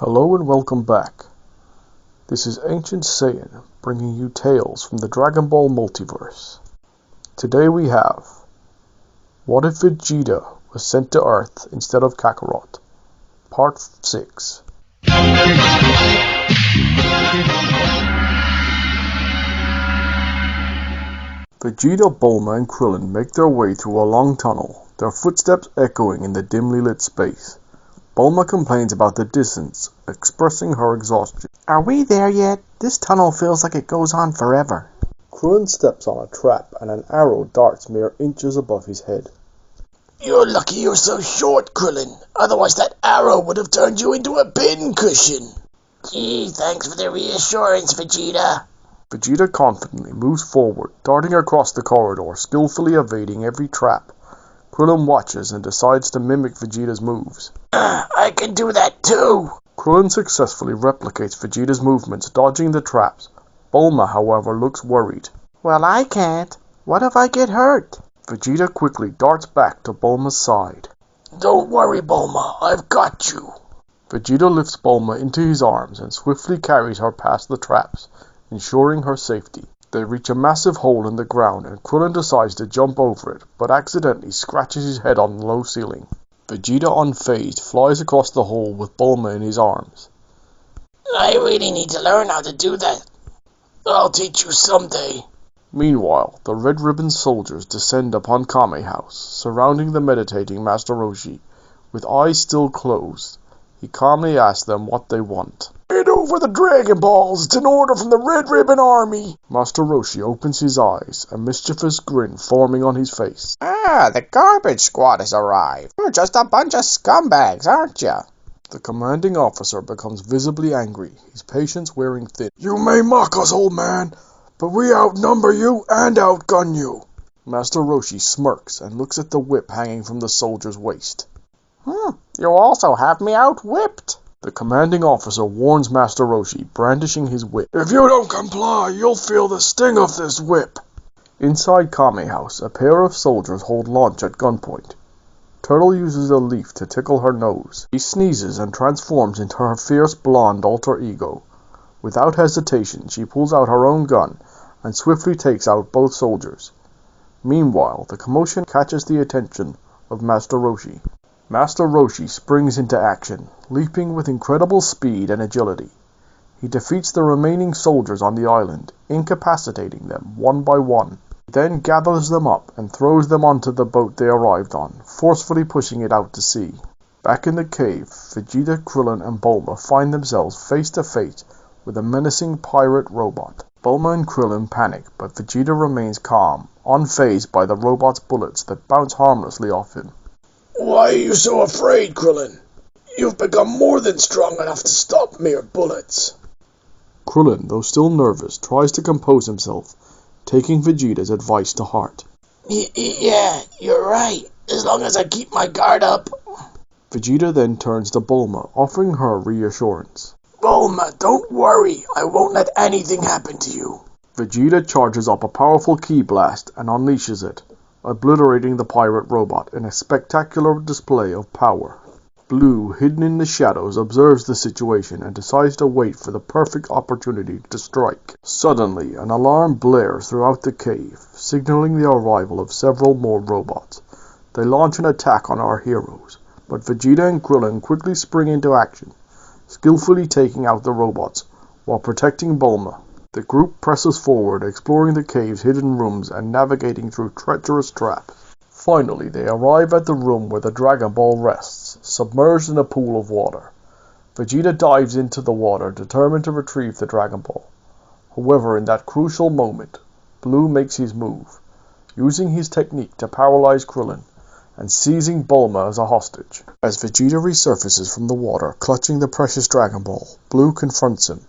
Hello and welcome back. This is Ancient Saiyan bringing you tales from the Dragon Ball multiverse. Today we have What if Vegeta was sent to Earth instead of Kakarot? Part 6. Vegeta, Bulma, and Krillin make their way through a long tunnel, their footsteps echoing in the dimly lit space. Bulma complains about the distance, expressing her exhaustion. Are we there yet? This tunnel feels like it goes on forever. Krillin steps on a trap and an arrow darts mere inches above his head. You're lucky you're so short, Krillin. Otherwise that arrow would have turned you into a pincushion. Gee, thanks for the reassurance, Vegeta. Vegeta confidently moves forward, darting across the corridor, skillfully evading every trap. Krillin watches and decides to mimic Vegeta's moves. I can do that too. Krillin successfully replicates Vegeta's movements, dodging the traps. Bulma, however, looks worried. Well, I can't. What if I get hurt? Vegeta quickly darts back to Bulma's side. Don't worry, Bulma. I've got you. Vegeta lifts Bulma into his arms and swiftly carries her past the traps, ensuring her safety. They reach a massive hole in the ground and Krillin decides to jump over it, but accidentally scratches his head on the low ceiling. Vegeta, unfazed, flies across the hole with Bulma in his arms. I really need to learn how to do that. I'll teach you someday. Meanwhile, the Red Ribbon soldiers descend upon Kame House, surrounding the meditating Master Roshi. With eyes still closed, he calmly asks them what they want. Hand over the Dragon Balls. It's an order from the Red Ribbon Army. Master Roshi opens his eyes, a mischievous grin forming on his face. The garbage squad has arrived. You're just a bunch of scumbags, aren't you? The commanding officer becomes visibly angry, his patience wearing thin. You may mock us, old man, but we outnumber you and outgun you. Master Roshi smirks and looks at the whip hanging from the soldier's waist. You also have me outwhipped. The commanding officer warns Master Roshi, brandishing his whip. If you don't comply, you'll feel the sting of this whip. Inside Kame House, a pair of soldiers hold Launch at gunpoint. Turtle uses a leaf to tickle her nose. He sneezes and transforms into her fierce blonde alter ego. Without hesitation, she pulls out her own gun and swiftly takes out both soldiers. Meanwhile, the commotion catches the attention of Master Roshi. Master Roshi springs into action, leaping with incredible speed and agility. He defeats the remaining soldiers on the island, incapacitating them one by one. He then gathers them up and throws them onto the boat they arrived on, forcefully pushing it out to sea. Back in the cave, Vegeta, Krillin, and Bulma find themselves face to face with a menacing pirate robot. Bulma and Krillin panic, but Vegeta remains calm, unfazed by the robot's bullets that bounce harmlessly off him. Why are you so afraid, Krillin? You've become more than strong enough to stop mere bullets. Krillin, though still nervous, tries to compose himself, taking Vegeta's advice to heart. Yeah, you're right. As long as I keep my guard up. Vegeta then turns to Bulma, offering her reassurance. Bulma, don't worry. I won't let anything happen to you. Vegeta charges up a powerful ki blast and unleashes it, obliterating the pirate robot in a spectacular display of power. Blue, hidden in the shadows, observes the situation and decides to wait for the perfect opportunity to strike. Suddenly, an alarm blares throughout the cave, signaling the arrival of several more robots. They launch an attack on our heroes, but Vegeta and Krillin quickly spring into action, skillfully taking out the robots, while protecting Bulma. The group presses forward, exploring the cave's hidden rooms and navigating through treacherous traps. Finally, they arrive at the room where the Dragon Ball rests, submerged in a pool of water. Vegeta dives into the water, determined to retrieve the Dragon Ball. However, in that crucial moment, Blue makes his move, using his technique to paralyze Krillin and seizing Bulma as a hostage. As Vegeta resurfaces from the water, clutching the precious Dragon Ball, Blue confronts him,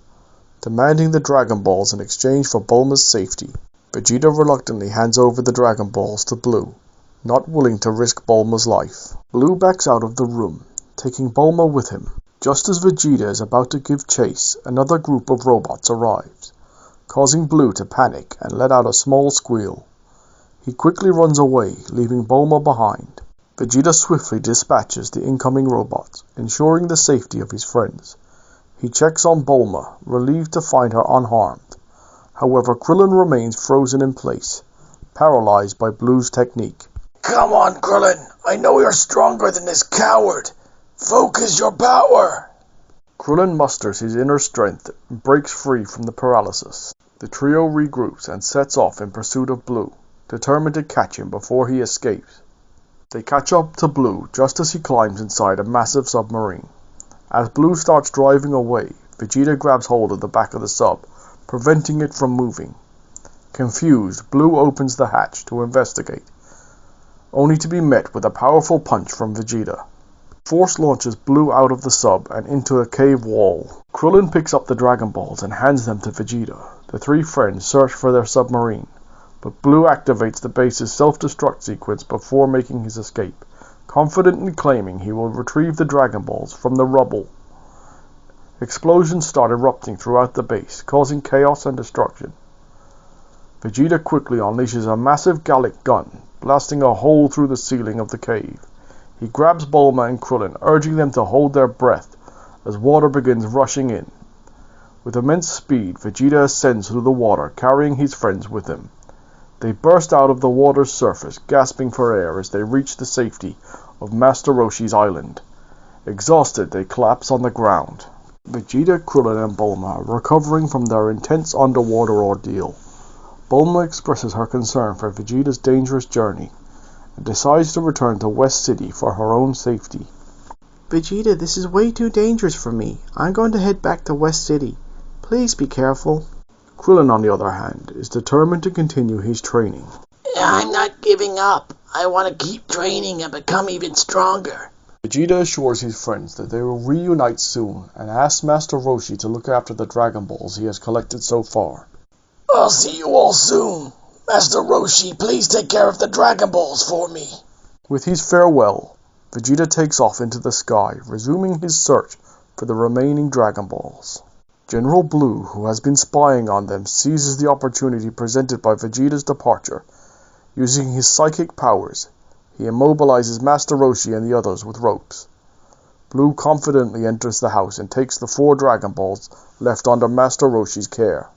demanding the Dragon Balls in exchange for Bulma's safety. Vegeta reluctantly hands over the Dragon Balls to Blue, not willing to risk Bulma's life. Blue backs out of the room, taking Bulma with him. Just as Vegeta is about to give chase, another group of robots arrives, causing Blue to panic and let out a small squeal. He quickly runs away, leaving Bulma behind. Vegeta swiftly dispatches the incoming robots, ensuring the safety of his friends. He checks on Bulma, relieved to find her unharmed. However, Krillin remains frozen in place, paralyzed by Blue's technique. Come on, Krillin. I know you're stronger than this coward. Focus your power. Krillin musters his inner strength and breaks free from the paralysis. The trio regroups and sets off in pursuit of Blue, determined to catch him before he escapes. They catch up to Blue just as he climbs inside a massive submarine. As Blue starts driving away, Vegeta grabs hold of the back of the sub, preventing it from moving. Confused, Blue opens the hatch to investigate, only to be met with a powerful punch from Vegeta. Force launches Blue out of the sub and into a cave wall. Krillin picks up the Dragon Balls and hands them to Vegeta. The three friends search for their submarine, but Blue activates the base's self-destruct sequence before making his escape, confidently claiming he will retrieve the Dragon Balls from the rubble. Explosions start erupting throughout the base, causing chaos and destruction. Vegeta quickly unleashes a massive Gallic gun, blasting a hole through the ceiling of the cave. He grabs Bulma and Krillin, urging them to hold their breath as water begins rushing in. With immense speed, Vegeta ascends through the water, carrying his friends with him. They burst out of the water's surface, gasping for air as they reach the safety of Master Roshi's island. Exhausted, they collapse on the ground. Vegeta, Krillin, and Bulma are recovering from their intense underwater ordeal. Bulma expresses her concern for Vegeta's dangerous journey, and decides to return to West City for her own safety. Vegeta, this is way too dangerous for me. I'm going to head back to West City. Please be careful. Krillin, on the other hand, is determined to continue his training. I'm not giving up. I want to keep training and become even stronger. Vegeta assures his friends that they will reunite soon and asks Master Roshi to look after the Dragon Balls he has collected so far. I'll see you all soon. Master Roshi, please take care of the Dragon Balls for me. With his farewell, Vegeta takes off into the sky, resuming his search for the remaining Dragon Balls. General Blue, who has been spying on them, seizes the opportunity presented by Vegeta's departure. Using his psychic powers, he immobilizes Master Roshi and the others with ropes. Blue confidently enters the house and takes the 4 Dragon Balls left under Master Roshi's care.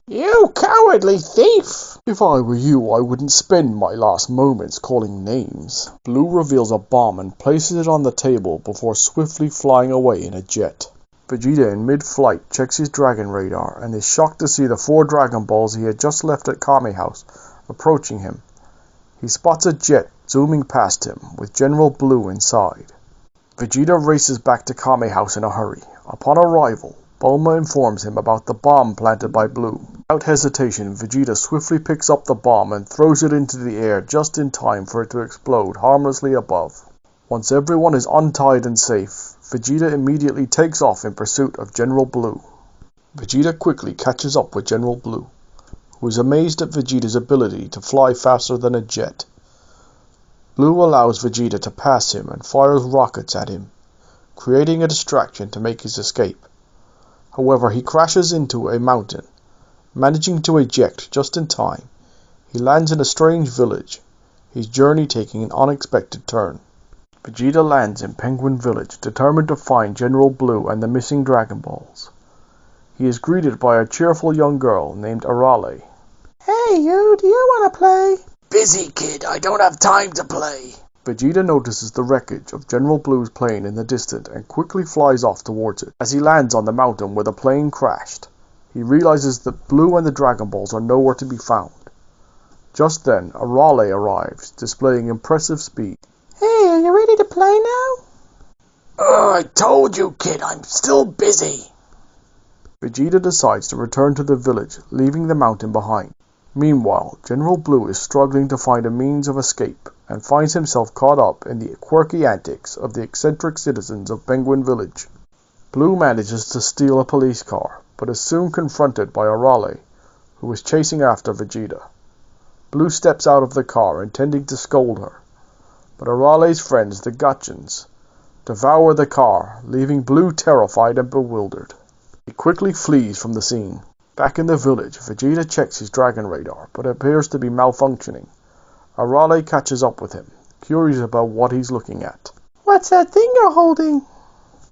You cowardly thief! If I were you, I wouldn't spend my last moments calling names. Blue reveals a bomb and places it on the table before swiftly flying away in a jet. Vegeta, in mid-flight, checks his Dragon Radar and is shocked to see the 4 Dragon Balls he had just left at Kame House approaching him. He spots a jet zooming past him, with General Blue inside. Vegeta races back to Kame House in a hurry. Upon arrival, Bulma informs him about the bomb planted by Blue. Without hesitation, Vegeta swiftly picks up the bomb and throws it into the air just in time for it to explode harmlessly above. Once everyone is untied and safe, Vegeta immediately takes off in pursuit of General Blue. Vegeta quickly catches up with General Blue, who is amazed at Vegeta's ability to fly faster than a jet. Blue allows Vegeta to pass him and fires rockets at him, creating a distraction to make his escape. However, he crashes into a mountain, managing to eject just in time. He lands in a strange village, his journey taking an unexpected turn. Vegeta lands in Penguin Village, determined to find General Blue and the missing Dragon Balls. He is greeted by a cheerful young girl named Arale. Hey, you, do you want to play? Busy, kid. I don't have time to play. Vegeta notices the wreckage of General Blue's plane in the distance and quickly flies off towards it. As he lands on the mountain where the plane crashed, he realizes that Blue and the Dragon Balls are nowhere to be found. Just then, Arale arrives, displaying impressive speed. Hey, are you ready to play now? I told you, kid. I'm still busy. Vegeta decides to return to the village, leaving the mountain behind. Meanwhile, General Blue is struggling to find a means of escape, and finds himself caught up in the quirky antics of the eccentric citizens of Penguin Village. Blue manages to steal a police car, but is soon confronted by Arale, who is chasing after Vegeta. Blue steps out of the car, intending to scold her, but Arale's friends, the Gutchins, devour the car, leaving Blue terrified and bewildered. He quickly flees from the scene. Back in the village, Vegeta checks his Dragon Radar, but it appears to be malfunctioning. Arale catches up with him, curious about what he's looking at. What's that thing you're holding?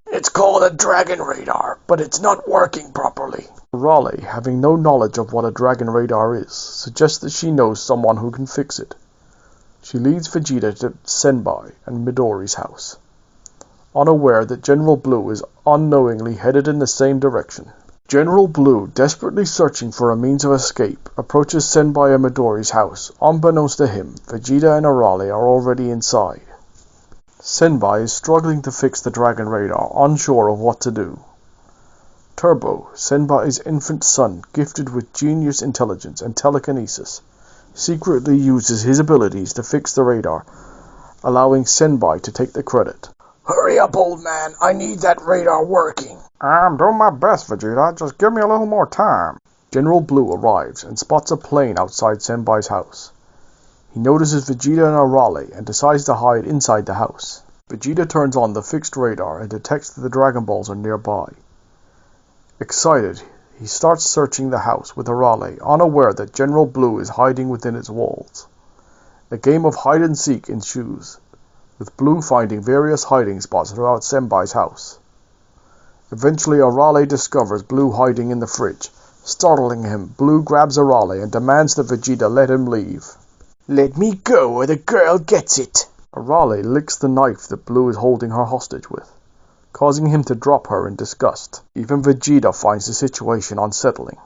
It's called a dragon radar, but it's not working properly. Arale, having no knowledge of what a dragon radar is, suggests that she knows someone who can fix it. She leads Vegeta to Senbai and Midori's house, unaware that General Blue is unknowingly headed in the same direction. General Blue, desperately searching for a means of escape, approaches Senbai and Midori's house. Unbeknownst to him, Vegeta and Arale are already inside. Senbai is struggling to fix the dragon radar, unsure of what to do. Turbo, Senbai's infant son, gifted with genius intelligence and telekinesis, secretly uses his abilities to fix the radar, allowing Senbai to take the credit. Hurry up, old man. I need that radar working. I'm doing my best, Vegeta. Just give me a little more time. General Blue arrives and spots a plane outside Senbai's house. He notices Vegeta and Arale and decides to hide inside the house. Vegeta turns on the fixed radar and detects that the Dragon Balls are nearby. Excited, he starts searching the house with Arale, unaware that General Blue is hiding within its walls. A game of hide-and-seek ensues, with Blue finding various hiding spots throughout Senbai's house. Eventually, Arale discovers Blue hiding in the fridge. Startling him, Blue grabs Arale and demands that Vegeta let him leave. Let me go or the girl gets it. Arale licks the knife that Blue is holding her hostage with, causing him to drop her in disgust. Even Vegeta finds the situation unsettling.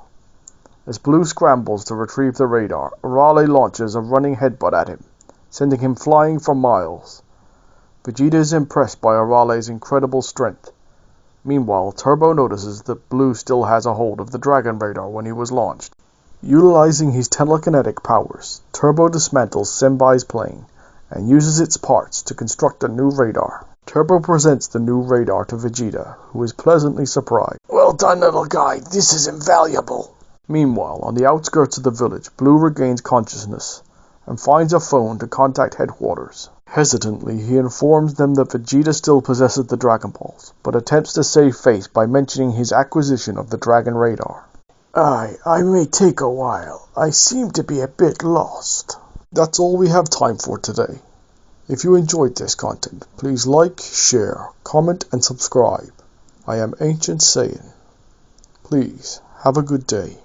As Blue scrambles to retrieve the radar, Arale launches a running headbutt at him, sending him flying for miles. Vegeta is impressed by Arale's incredible strength. Meanwhile, Turbo notices that Blue still has a hold of the Dragon Radar when he was launched. Utilizing his telekinetic powers, Turbo dismantles Senbai's plane and uses its parts to construct a new radar. Turbo presents the new radar to Vegeta, who is pleasantly surprised. Well done, little guy. This is invaluable. Meanwhile, on the outskirts of the village, Blue regains consciousness and finds a phone to contact headquarters. Hesitantly, he informs them that Vegeta still possesses the Dragon Balls, but attempts to save face by mentioning his acquisition of the Dragon Radar. I may take a while. I seem to be a bit lost. That's all we have time for today. If you enjoyed this content, please like, share, comment, and subscribe. I am Ancient Saiyan. Please, have a good day.